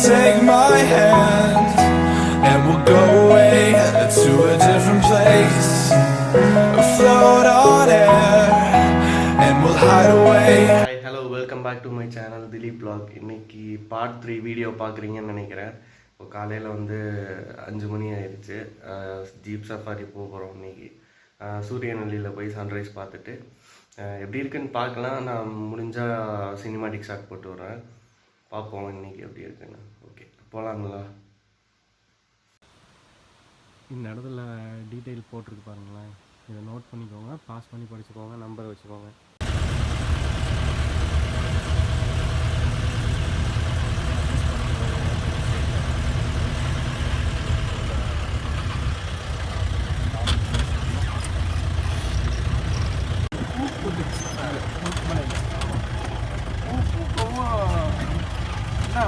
Take my hand and we'll go away to a different place, float on air and we'll hide away. Hi, hello, welcome back to my channel Dilip vlog. இன்னைக்கு part 3 video பார்க்குறீங்கன்னு நினைக்கிறேன். இப்போ காலையில் வந்து 5 மணி ஆயிடுச்சு. Jeep safari போகிறோம் இன்னைக்கு. சூரியநெல்லியில் போய் sunrise பார்த்துட்டு எப்படி இருக்குன்னு பார்க்கலாம். நான் முடிஞ்சால் சினிமாட்டிக் ஷாட் போட்டு வரேன். பார்ப்போம் இன்னைக்கு எப்படி இருக்குன்னு. ஓகே, போகலாங்களா? இந்த இடத்துல டீட்டெயில் போட்டிருக்கு பாருங்களேன். இதை நோட் பண்ணிக்கோங்க, பாஸ் பண்ணி படிச்சுக்கோங்க, நம்பரை வச்சுக்கோங்க.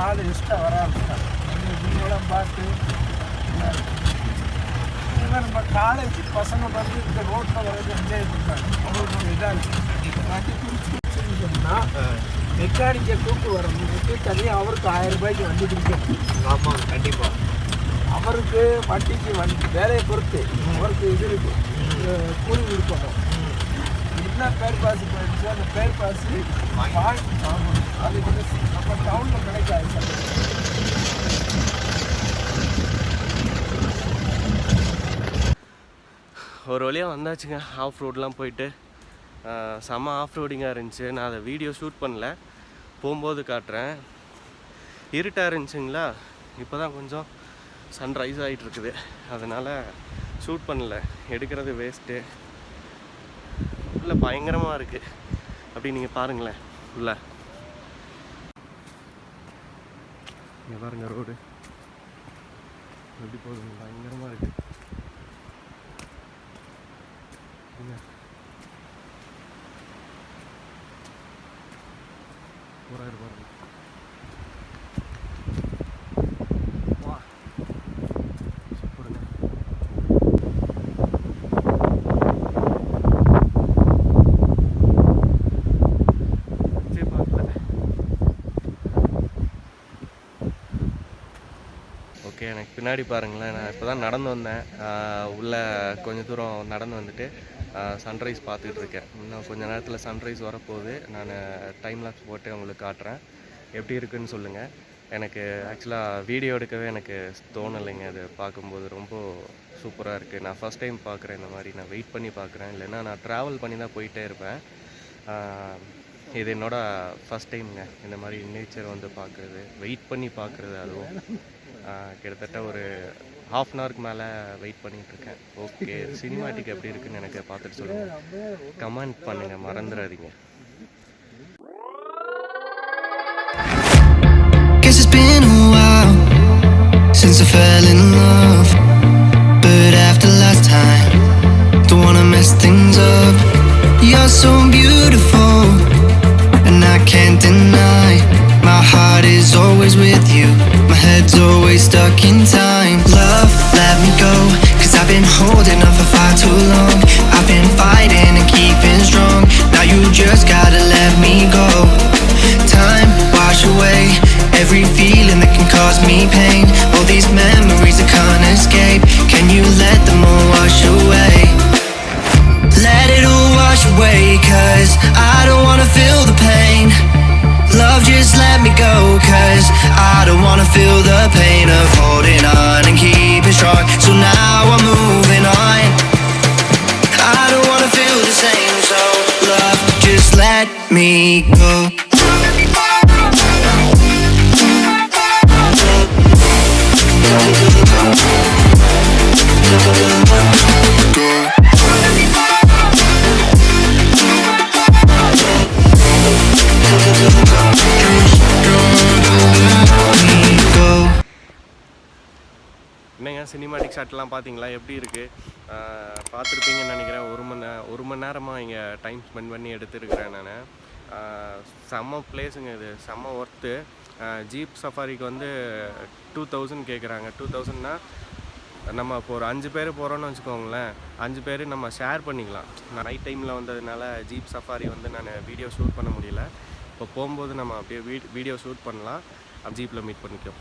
ஆள் எக்ஸ்ட்ரா வர ஆரம்பிச்சாங்க. வீடெல்லாம் பார்த்து நம்ம காலேஜ் பசங்க வந்து இந்த ரோட்டில் வரது என்ஜாய் பண்ணுறாங்க. அவங்களுக்கு ஒரு இதாக இருக்குது. வண்டி குறிச்சு சொன்னால் மெக்கானிக்கை கூப்பிட்டு வரவங்களுக்கு தனியாக அவருக்கு 1000 ரூபாய்க்கு வண்டி கொடுக்கணும். ஆமாம், கண்டிப்பாக. அவருக்கு வண்டிக்கு வேலையை பொறுத்து அவருக்கு இது இருக்குது, கூலி கொடுக்கணும். என்ன பேர் பாஸ் போயிடுச்சு, அந்த பேர் பாஸ் வாங்கணும். அது கொஞ்சம் நம்ம டவுனில் கிடைக்காது. ஒரு வழியாக வந்தாச்சுங்க. ஆஃப் ரோடெலாம் போயிட்டு செம்ம ஆஃப் ரோடிங்காக இருந்துச்சு. நான் அதை வீடியோ ஷூட் பண்ணல, போகும்போது காட்டுறேன். இருட்டாக இருந்துச்சுங்களா, இப்போ தான் கொஞ்சம் சன்ரைஸ் ஆகிட்டுருக்குது, அதனால் ஷூட் பண்ணல. எடுக்கிறது வேஸ்ட்டு. உள்ள பயங்கரமாக இருக்குது. அப்படி நீங்கள் பாருங்களேன். உள்ள இங்கே பாருங்க, ரோடு எப்படி போகுது, பயங்கரமாக இருக்குது. போறாரு பாருங்க. வா, சூப்பருங்க. ஓகே, எனக்கு பின்னாடி பாருங்களேன். நான் இப்போ தான் நடந்து வந்தேன். உள்ளே கொஞ்சம் தூரம் நடந்து வந்துட்டு சன்ரைஸ் பார்த்துட்டு இருக்கேன். இன்னும் கொஞ்சம் நேரத்தில் சன்ரைஸ் வரப்போகுது. நான் டைம் லாப்ஸ் போட்டு உங்களுக்கு காட்டுறேன். எப்படி இருக்குன்னு சொல்லுங்கள். எனக்கு ஆக்சுவலாக வீடியோ எடுக்கவே எனக்கு தோணலைங்க. அது பார்க்கும்போது ரொம்ப சூப்பராக இருக்குது. நான் ஃபஸ்ட் டைம் பார்க்குறேன் இந்த மாதிரி. நான் வெயிட் பண்ணி பார்க்குறேன். இல்லைன்னா நான் ட்ராவல் பண்ணி தான் போயிட்டே இருப்பேன். இது என்னோடய ஃபஸ்ட் டைமுங்க இந்த மாதிரி நேச்சர் வந்து பார்க்குறது, வெயிட் பண்ணி பார்க்குறது. அதுவும் கிட்டத்தட்ட ஒரு ½ அன் ஹவருக்கு மேலே வெயிட் பண்ணிகிட்ருக்கேன். ஓகே, சினிமாட்டிக் எப்படி இருக்குன்னு எனக்கு பார்த்துட்டு சொல்லுங்கள், கமெண்ட் பண்ணுங்கள், மறந்துடாதீங்க. Guess it's been a while since I fell in love, but after last time, don't wanna mess things up. You're so beautiful and I can't deny, my heart is always with you, my head's always stuck in time. Love, let me go, cause I've been holding on for far too long. I've been fighting and keeping strong, now you just gotta let me go. Time, wash away every feeling that can cause me pain. All these memories I can't escape, can you let them all wash away? Let it all wash away, cause I don't wanna feel the pain. Love, just let me go, cause I don't wanna feel the pain of holding on and keeping strong. So now I'm moving on, I don't wanna feel the same. So love, just let me go. என்னங்க, cinematic ஷாட்லாம் பார்த்தீங்களா? எப்படி இருக்குது பார்த்துருப்பீங்கன்னு நினைக்கிறேன். ஒரு மணி நேரமாக இங்கே time spend பண்ணி எடுத்துருக்கிறேன் நான். செம்ம பிளேஸுங்க இது, செம்ம ஒர்த்து. ஜீப் சஃபாரிக்கு வந்து 2000 கேட்குறாங்க. 2000னா நம்ம இப்போ ஒரு 5 பேர் போகிறோன்னு வச்சுக்கோங்களேன், 5 பேர் நம்ம ஷேர் பண்ணிக்கலாம். நான் நைட் டைமில் வந்ததுனால ஜீப் சஃபாரி வந்து நான் வீடியோ ஷூட் பண்ண முடியல. இப்போ போகும்போது நம்ம அப்படியே வீடியோ ஷூட் பண்ணலாம். ஜீப்பில் மீட் பண்ணிக்கோம்.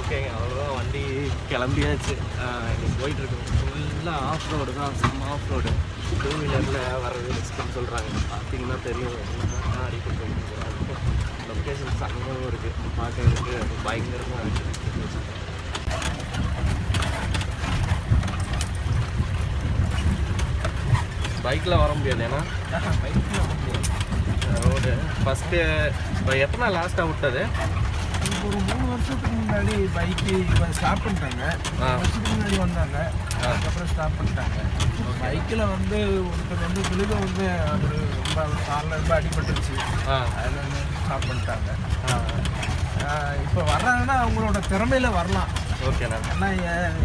ஓகேங்க, அவ்வளோதான் வண்டி கிளம்பியாச்சு. இன்னைக்கு போயிட்டுருக்கோம். ஃபுல்லாக ஆஃப் ரோடு தான், செம்ம ஆஃப் ரோடு. 2 வீலரில் வர்றது ரிஸ்க்குன்னு சொல்கிறாங்க. பார்த்தீங்கன்னா தெரியும், அடிக்கடி போயிட்டு லொக்கேஷன் செம்மையாகவும் இருக்குது, பார்க்கறதுக்கு பயங்கரமாக இருக்குது. பைக்கில் வர முடியாது, ஏன்னா பைக்கில் வர முடியாது. ரோடு ஃபஸ்ட்டு இப்போ எத்தனை லாஸ்ட்டாக விட்டது? ஒரு 3 வருஷத்துக்கு முன்னாடி பைக்கு இப்போ ஸ்டாப் பண்ணிட்டாங்க. வருஷத்துக்கு முன்னாடி வந்தாங்க, அதுக்கப்புறம் ஸ்டாப் பண்ணிட்டாங்க. பைக்கில் வந்து ஒருத்தர் வந்து விழுக வந்து அது ரொம்ப காலில் ரொம்ப அடிபட்டுருச்சு. அதில் வந்து ஸ்டாப் பண்ணிட்டாங்க. இப்போ வர்றாங்கன்னா அவங்களோட திறமையில வரலாம். ஓகேண்ணா. ஆனால்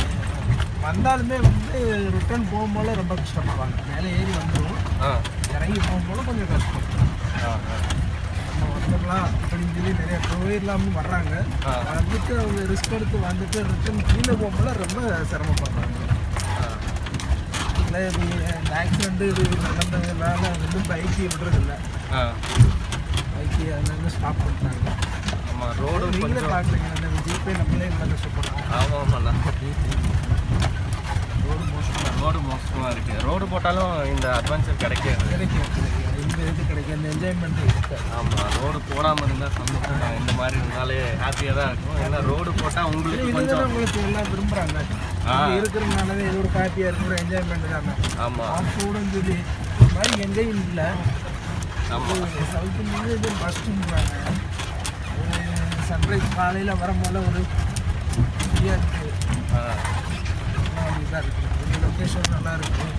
வந்தாலுமே வந்து ரிட்டர்ன் போகும்போது ரொம்ப கஷ்டப்படுவாங்க. மேலே ஏறி வந்துடும், இறங்கி போகும்போது கொஞ்சம் கஷ்டம். நம்ம வந்துடலாம் அப்படின்னு சொல்லி நிறைய போயிடலாம்னு வர்றாங்க. வந்துட்டு அவங்க ரிஸ்க் எடுத்து வந்துட்டு ரிட்டர்ன் கீழே போகும்போது ரொம்ப சிரமப்படுறாங்க. இல்லை இந்த ஆக்சிடென்ட்டு இது நடந்ததுனால வந்து பைக்கு விடுறதில்ல, பைக்கு அதனால ஸ்டாப் பண்ணுறாங்க. ஆமாம், ரோடு நீங்களே பார்க்குறீங்க, அந்த ஜிபே நம்மளே நல்லா கஷ்டப்படுறோம். ஆமாம்ண்ணா, ரோடு மோசமாக இருக்குது. ரோடு போட்டாலும் இந்த அட்வான்ச்சர் கிடைக்காது. இந்த இது கிடைக்கும், இந்த என்ஜாய்மெண்ட் இருக்காது. ஆமாம், ரோடு போடாமல் இருந்தால் சந்தோஷம். இந்த மாதிரி இருந்தாலே ஹாப்பியாக தான் இருக்கும். ஏன்னா ரோடு போட்டால் உங்களுக்கு கொஞ்சம் உங்களுக்கு எல்லாம் விரும்புகிறாங்க. இருக்கிறதுனாலவே இது ஒரு ஹாப்பியாக இருக்கிற என்ஜாய்மெண்ட் தானே. ஆமாம், ஆஃப் ரோடுன்னு சொல்லி இந்த மாதிரி எங்கேயும் இல்லை. ஆமாம், சவுத் இந்தியா இது ஃபஸ்ட்டுங்கிறாங்க. சன்ரைஸ் காலையில் வரும்போது ஒரு ஃப்ரீயாக இருக்குது, இதாக இருக்குது. இந்த லொக்கேஷன் நல்லா இருக்குது,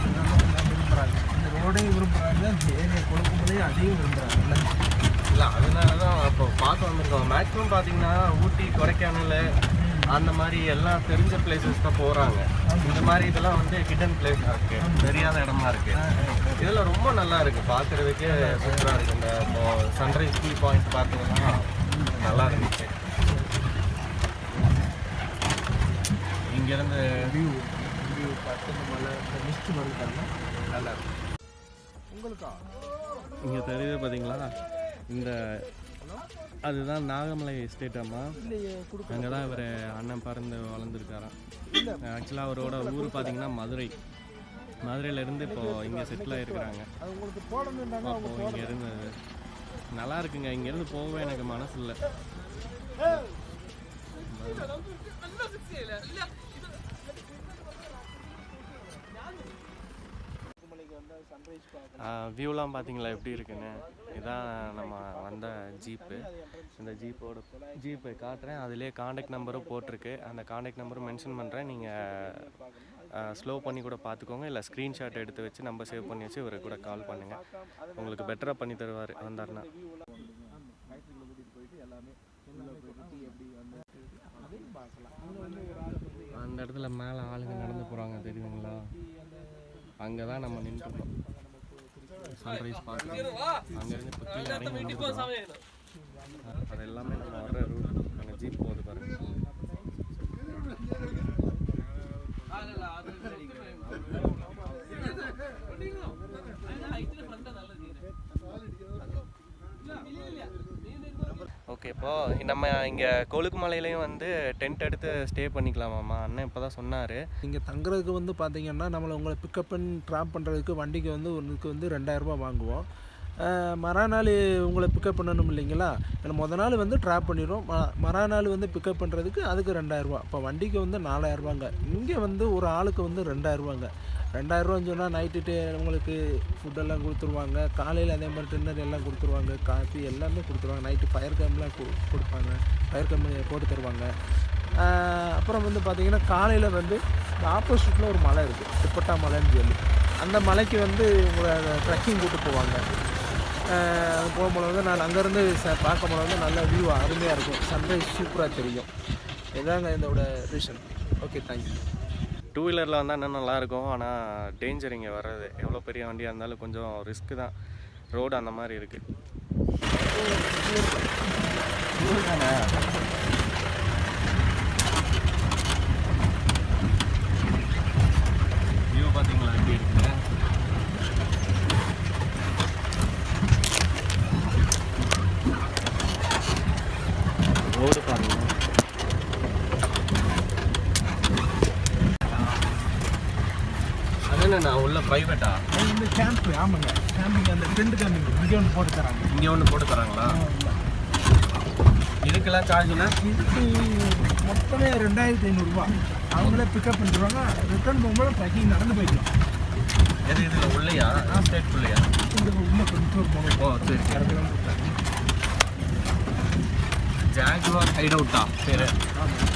எல்லாம் விரும்புகிறாங்க. இந்த ரோடையும் விரும்புகிறாங்க, இந்த ஏரியா கொழுக்குமலையும் அதையும் விரும்புகிறாங்க. இல்லை அதனால தான் இப்போ பார்க்க வந்திருக்கோம். மேக்ஸிமம் பார்த்தீங்கன்னா ஊட்டி, கொடைக்கானல் அந்த மாதிரி எல்லாம் தெரிஞ்ச பிளேசஸ் தான் போகிறாங்க. இந்த மாதிரி இதெல்லாம் வந்து ஹிடன் பிளேஸாக இருக்குது, தெரியாத இடமா இருக்குது. இதெல்லாம் ரொம்ப நல்லா இருக்குது, பார்க்குறதுக்கே சூப்பராக இருக்குது. இந்த இப்போ சன்ரைஸ் டீ பாயிண்ட் பார்த்தீங்கன்னா நல்லா இருந்துச்சு. இங்கேருந்து வியூ பார்த்து இந்த மலை இந்த மிஸ்ட் வந்துட்டாங்க, நல்லா இருக்கும். உங்களுக்கா இங்கே தெரியுது பார்த்தீங்களா, இந்த அதுதான் நாகமலை எஸ்டேட். அம்மா அங்கே தான் இவர் அண்ணன் பறந்து வளர்ந்துருக்காராம். ஆக்சுவலாக அவரோட ஊர் பார்த்தீங்கன்னா மதுரையிலேருந்து இப்போது இங்கே செட்டில் ஆகிருக்கிறாங்க. அப்போது இங்கே இருந்தது நல்லா இருக்குங்க. இங்கேருந்து போகவே எனக்கு மனசு இல்லை. வியூலாம் பார்த்தீங்களா எப்படி இருக்குன்னு. இதுதான் நம்ம வந்த ஜீப்பு. இந்த ஜீப்பை காட்டுறேன். அதிலே காண்டாக்ட் நம்பரும் போட்டிருக்கு. அந்த காண்டாக்ட் நம்பரும் மென்ஷன் பண்ணுறேன். நீங்கள் ஸ்லோ பண்ணி கூட பார்த்துக்கோங்க, இல்லை ஸ்க்ரீன்ஷாட் எடுத்து வச்சு நம்பர் சேவ் பண்ணி வச்சு இவரை கூட கால் பண்ணுங்கள். உங்களுக்கு பெட்டராக பண்ணி தருவார் வந்தாருன்னா. அந்த இடத்துல மேலே ஆளுங்க நடந்து போகிறாங்க தெரியுங்களா, அங்கே தான் நம்ம நின்றுருக்கோம். சன்ரைஸ் பார்க்கலாம். அங்கேருந்து இப்போ கீழே இறங்கி அது எல்லாமே நம்ம வர்ற ரூட். அங்கே ஜீப் போகுது பாருங்க. ஓகே, இப்போது நம்ம இங்கே கொலுக்குமலையிலையும் வந்து டென்ட் எடுத்து ஸ்டே பண்ணிக்கலாமாம்மா? அண்ணன் இப்போ தான் சொன்னார். இங்கே தங்குறதுக்கு வந்து பார்த்தீங்கன்னா உங்களை பிக்கப் பண்ணி ட்ராப் பண்ணுறதுக்கு வண்டிக்கு வந்து ஒன்றுக்கு வந்து 2000 வாங்குவோம். மறுநாள் உங்களை பிக்கப் பண்ணணும் இல்லைங்களா, மொதல் நாள் வந்து ட்ராப் பண்ணிடுவோம். மறுநாள் வந்து பிக்கப் பண்ணுறதுக்கு அதுக்கு 2000. இப்போ வண்டிக்கு வந்து 4000. இங்கே வந்து ஒரு ஆளுக்கு வந்து 2000. 2000 சொன்னால் நைட்டு உங்களுக்கு ஃபுட்டெல்லாம் கொடுத்துருவாங்க. காலையில் அதே மாதிரி டின்னர் எல்லாம் கொடுத்துருவாங்க, காஃபி எல்லாமே கொடுத்துருவாங்க. நைட்டு ஃபயர் கேம்ப்லாம் கொடுப்பாங்க, ஃபயர் கேம்ப் போட்டு தருவாங்க. அப்புறம் வந்து பார்த்திங்கன்னா காலையில் வந்து இந்த ஆப்போசிட்டில் ஒரு மலை இருக்குது, திப்பட்டா மலைன்னு சொல்லி. அந்த மலைக்கு வந்து உங்களை ட்ரெக்கிங் கூட்டு போவாங்க. போகும்போது வந்து நான் அங்கேருந்து பார்க்கும்போது வந்து நல்ல வியூ அருமையாக இருக்கும். சன்ரைஸ் சூப்பராக தெரியும். இதாங்க இதோட ரீசன். Okay, thank you. டூ வீலரில் வந்தால் இன்னும் நல்லாயிருக்கும். ஆனால் டேஞ்சர் இங்கே வர்றது. எவ்வளோ பெரிய வண்டியாக இருந்தாலும் கொஞ்சம் ரிஸ்க்கு தான். ரோடு அந்த மாதிரி இருக்குது. வியூ பார்த்தீங்களா எப்படி இருக்கு? ரோடு பாருங்க. அது நான் உள்ள ப்ரைவேட்டா? இந்த கேம்ப். ஆமாங்க, கேம்பிங். அந்த டென்ட் கேம்பிங் இங்கே ஒன்று போட்டு தராங்க. இங்கே ஒன்று போட்டு தராங்களா? இதுக்கெல்லாம் சார்ஜ்னா? இதுக்கு மொத்தமே 2500 ரூபா. அவங்களே பிக்கப் பண்ணிடுவாங்க. ரிட்டர்ன் போகும்போது ட்ரெக்கிங் நடந்து போய்க்கலாம். எது இதில் உள்ளையா? ஸ்டேட்குள்ளையா? இந்த உள்ள கொஞ்சம் போகணும். ஓ சரி. ஜாகுவார் ஹைட் அவுட்டா பேர்? ஆமாம்.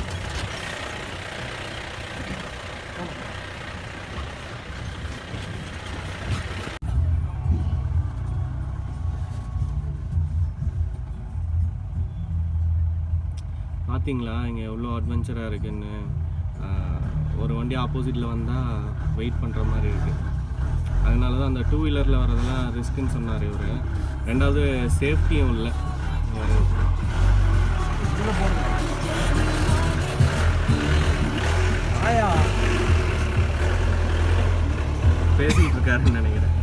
பார்த்தீங்களா இங்கே எவ்வளோ அட்வென்ச்சராக இருக்குன்னு. ஒரு வண்டி ஆப்போசிட்டில் வந்தால் வெயிட் பண்ணுற மாதிரி இருக்குது. அதனால தான் அந்த டூ வீலரில் வரதெல்லாம் ரிஸ்க்குன்னு சொன்னார் இவர். ரெண்டாவது சேஃப்டியும் இல்லை. பேசிக்கிட்டு இருக்காருன்னு நினைக்கிறேன்.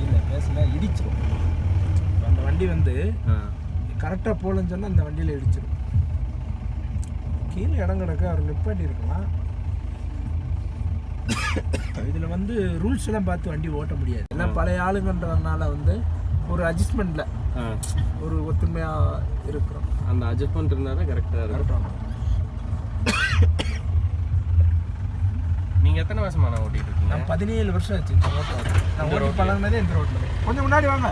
இல்லை, பேசல, இடிச்சிடும். அந்த வண்டி வந்து கரெக்டாக போகலன்னு சொன்னால் அந்த வண்டியில் இடிச்சிடும். கீழே இடம் கிடக்க அவர் நிப்பாட்டி இருக்கலாம். இதில் வந்து ரூல்ஸ் எல்லாம் பார்த்து வண்டி ஓட்ட முடியாது. ஏன்னா பழைய ஆளுங்கன்றதுனால வந்து ஒரு அட்ஜஸ்ட்மெண்ட்டில் ஒரு ஒத்துமையாக இருக்கிறோம். அந்த அட்ஜஸ்ட்மெண்ட் இருந்தால் தான் கரெக்டாக இருக்கும். நீங்கள் எத்தனை வருஷமா நான் ஓட்டிகிட்டு இருக்கீங்க? நான் 17 வருஷம் ஆச்சு இந்த ரோட்டில். நான் ஓட்டி பழகினதே இந்த ரோட்டில். கொஞ்சம் முன்னாடி வாங்க.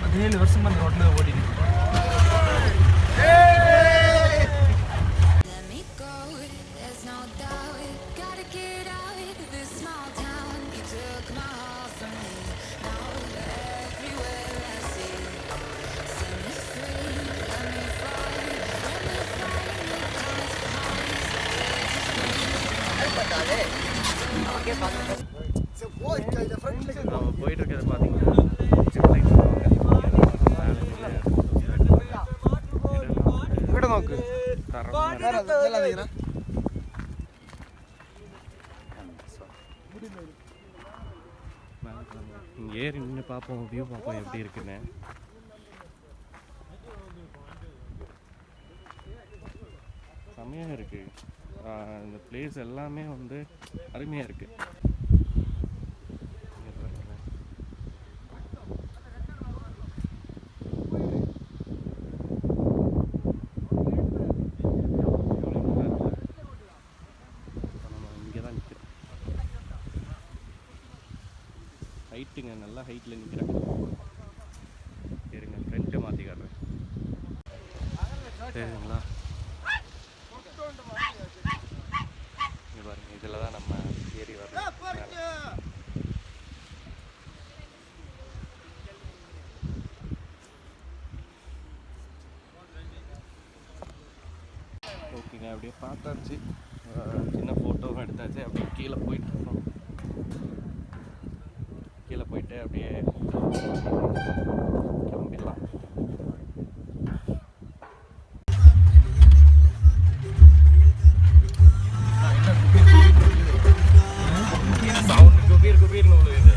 17 வருஷமாக இந்த ரோட்டில் ஓட்டிட்டு இருக்கேன். போயிட்டு இருக்கிறது பார்த்தீங்கன்னா ஏறி நின்று பார்ப்போம், வியூ பார்ப்போம் எப்படி இருக்குன்னு. செம்மையாக இருக்குது. இந்த பிளேஸ் எல்லாமே வந்து அருமையாக இருக்குது. ஹைட்டுங்க, நல்லா ஹைட்டில் நிற்கிறேன். சரிங்க, ஃப்ரெண்ட்டை மாற்றி காட்டுறேன். சரிங்களா? இங்கே பாருங்க, இதில் தான் நம்ம ஏறி வரணும். ஓகேங்க, அப்படியே பார்த்தாச்சு. சின்ன ஃபோட்டோவும் எடுத்தாச்சு. அப்படியே கீழே போயிட்டுருக்கோம். கீழே போயிட்டு அப்படியே கிளம்பிடலாம். சவுண்டு குபீர் குபீர்னு விழுகுது.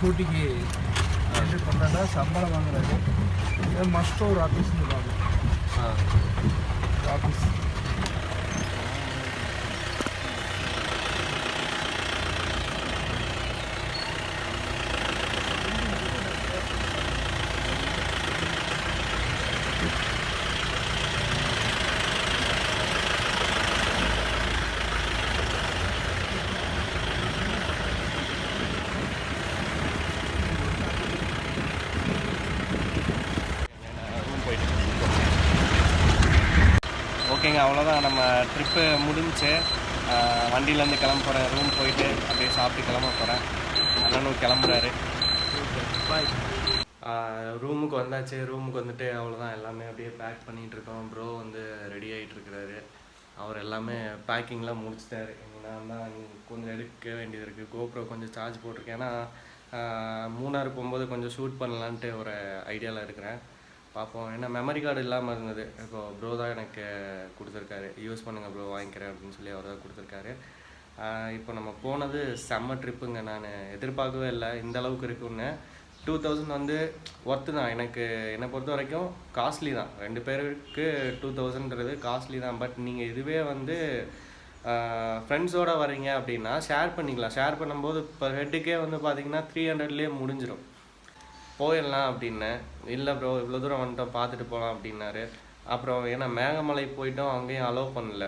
கூட்டிக்கு என்ட்ரி பண்ணாண்டா சம்பளம் வாங்குறாரு. மஸ்ட் ஒரு ஆஃபீஸ்னு சொல்லுவாங்க. ஆஃபீஸ் ஓகேங்க, அவ்வளோதான். நம்ம ட்ரிப்பு முடிஞ்சு வண்டியிலேருந்து கிளம்ப போகிறேன். ரூம் போயிட்டு அப்படியே சாப்பிட்டு கிளம்ப போகிறேன். அண்ணனும் கிளம்புறாரு. ரூமுக்கு வந்தாச்சு. ரூமுக்கு வந்துட்டு அவ்வளோதான், எல்லாமே அப்படியே பேக் பண்ணிகிட்ருக்கோம். ப்ரோ வந்து ரெடி ஆகிட்டுருக்கிறாரு. அவர் எல்லாமே பேக்கிங்லாம் முடிச்சிட்டாரு. நான் தான் கொஞ்சம் எடுக்க வேண்டியது இருக்குது. கோப்ரோ கொஞ்சம் சார்ஜ் போட்டிருக்கேன். ஏன்னா மூணாறு போகும்போது கொஞ்சம் ஷூட் பண்ணலான்ட்டு ஒரு ஐடியாவில் இருக்கிறேன். பார்ப்போம். ஏன்னா மெமரி கார்டு இல்லாமல் இருந்தது. இப்போது ப்ரோ தான் எனக்கு கொடுத்துருக்காரு. யூஸ் பண்ணுங்கள் ப்ரோ, வாங்கிக்கிறேன் அப்படின்னு சொல்லி அவர் தான் கொடுத்துருக்காரு. இப்போ நம்ம போனது செம்ம ட்ரிப்புங்க. நான் எதிர்பார்க்கவே இல்லை இந்த அளவுக்கு இருக்குன்னு. 2000 வந்து ஒர்த்து தான். எனக்கு என்னை பொறுத்த வரைக்கும் காஸ்ட்லி தான். 2 பேருக்கு 2000ன்றது காஸ்ட்லி தான். பட் நீங்கள் இதுவே வந்து ஃப்ரெண்ட்ஸோடு வரீங்க அப்படின்னா ஷேர் பண்ணிக்கலாம். ஷேர் பண்ணும்போது இப்போ ஹெட்டுக்கே வந்து பார்த்திங்கன்னா 300லேயே முடிஞ்சிடும். போயிடலாம் அப்படின்னேன். இல்லை ப்ரோ, இவ்வளோ தூரம் வந்துட்டோம், பார்த்துட்டு போகலாம் அப்படின்னாரு. அப்புறம் ஏன்னா மேகமலை போயிட்டோம், அங்கேயும் அலோவ் பண்ணல.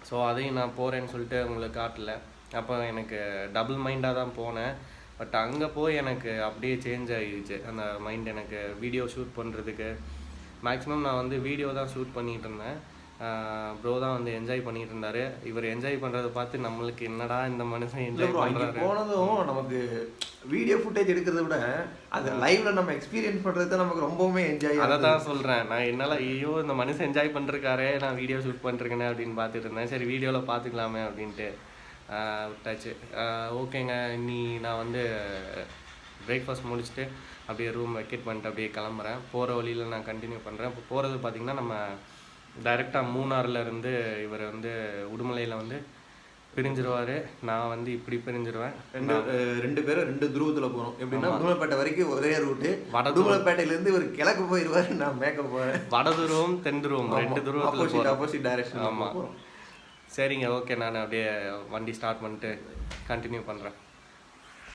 ஸோ அதையும் நான் போகிறேன்னு சொல்லிட்டு உங்களுக்கு காட்டல. அப்போ எனக்கு டபுள் மைண்டாக தான் போனேன். பட் அங்கே போய் எனக்கு அப்படியே சேஞ்ச் ஆகிடுச்சு அந்த மைண்ட். எனக்கு வீடியோ ஷூட் பண்ணுறதுக்கு மேக்ஸிமம் நான் வந்து வீடியோ தான் ஷூட் பண்ணிகிட்டு இருந்தேன். ப்ரோ தான் வந்து என்ஜாய் பண்ணிட்டு இருந்தாரு. இவர் என்ஜாய் பண்ணுறதை பார்த்து நம்மளுக்கு என்னடா இந்த மனுஷன் என்ஜாய் பண்ணுறாரு. போனதும் நமக்கு வீடியோ ஃபுட்டேஜ் எடுக்கிறத விட அது லைவ்ல நம்ம எக்ஸ்பீரியன்ஸ் பண்ணுறது தான் நமக்கு ரொம்பவுமே என்ஜாய். அதை தான் சொல்கிறேன் நான். என்னால் ஐயோ இந்த மனுஷன் என்ஜாய் பண்ணிருக்காரே, நான் வீடியோ ஷூட் பண்ணிருக்கேனே அப்படின்னு பார்த்துட்டு இருந்தேன். சரி வீடியோவில் பார்த்துக்கலாமே அப்படின்ட்டு விட்டாச்சு. ஓகேங்க, நீ நான் வந்து பிரேக்ஃபாஸ்ட் முடிச்சுட்டு அப்படியே ரூம் வெக்கேட் பண்ணிட்டு அப்படியே கிளம்புறேன். போகிற வழியில் நான் கண்டினியூ பண்ணுறேன். இப்போ போகிறது பார்த்திங்கன்னா நம்ம டைரெக்டாக மூணாறில் இருந்து இவர் வந்து உடுமலையில் வந்து பிரிஞ்சிருவார். நான் வந்து இப்படி பிரிஞ்சிருவேன். ரெண்டு பேரும் 2 துருவத்தில் போகிறோம். எப்படின்னா உடுமலைப்பேட்டை வரைக்கும் ஒரே ரூட்டு. உடுமலைப்பேட்டையிலேருந்து இவர் கிழக்கு போயிடுவார், நான் மேற்க போகிறேன். வட துருவம் தென் துருவம் 2 துருவத்தில் ஆப்போசிட் டைரக்ஷன். ஆமாம். சரிங்க, ஓகே. நான் அப்படியே வண்டி ஸ்டார்ட் பண்ணிட்டு கண்டினியூ பண்ணுறேன்.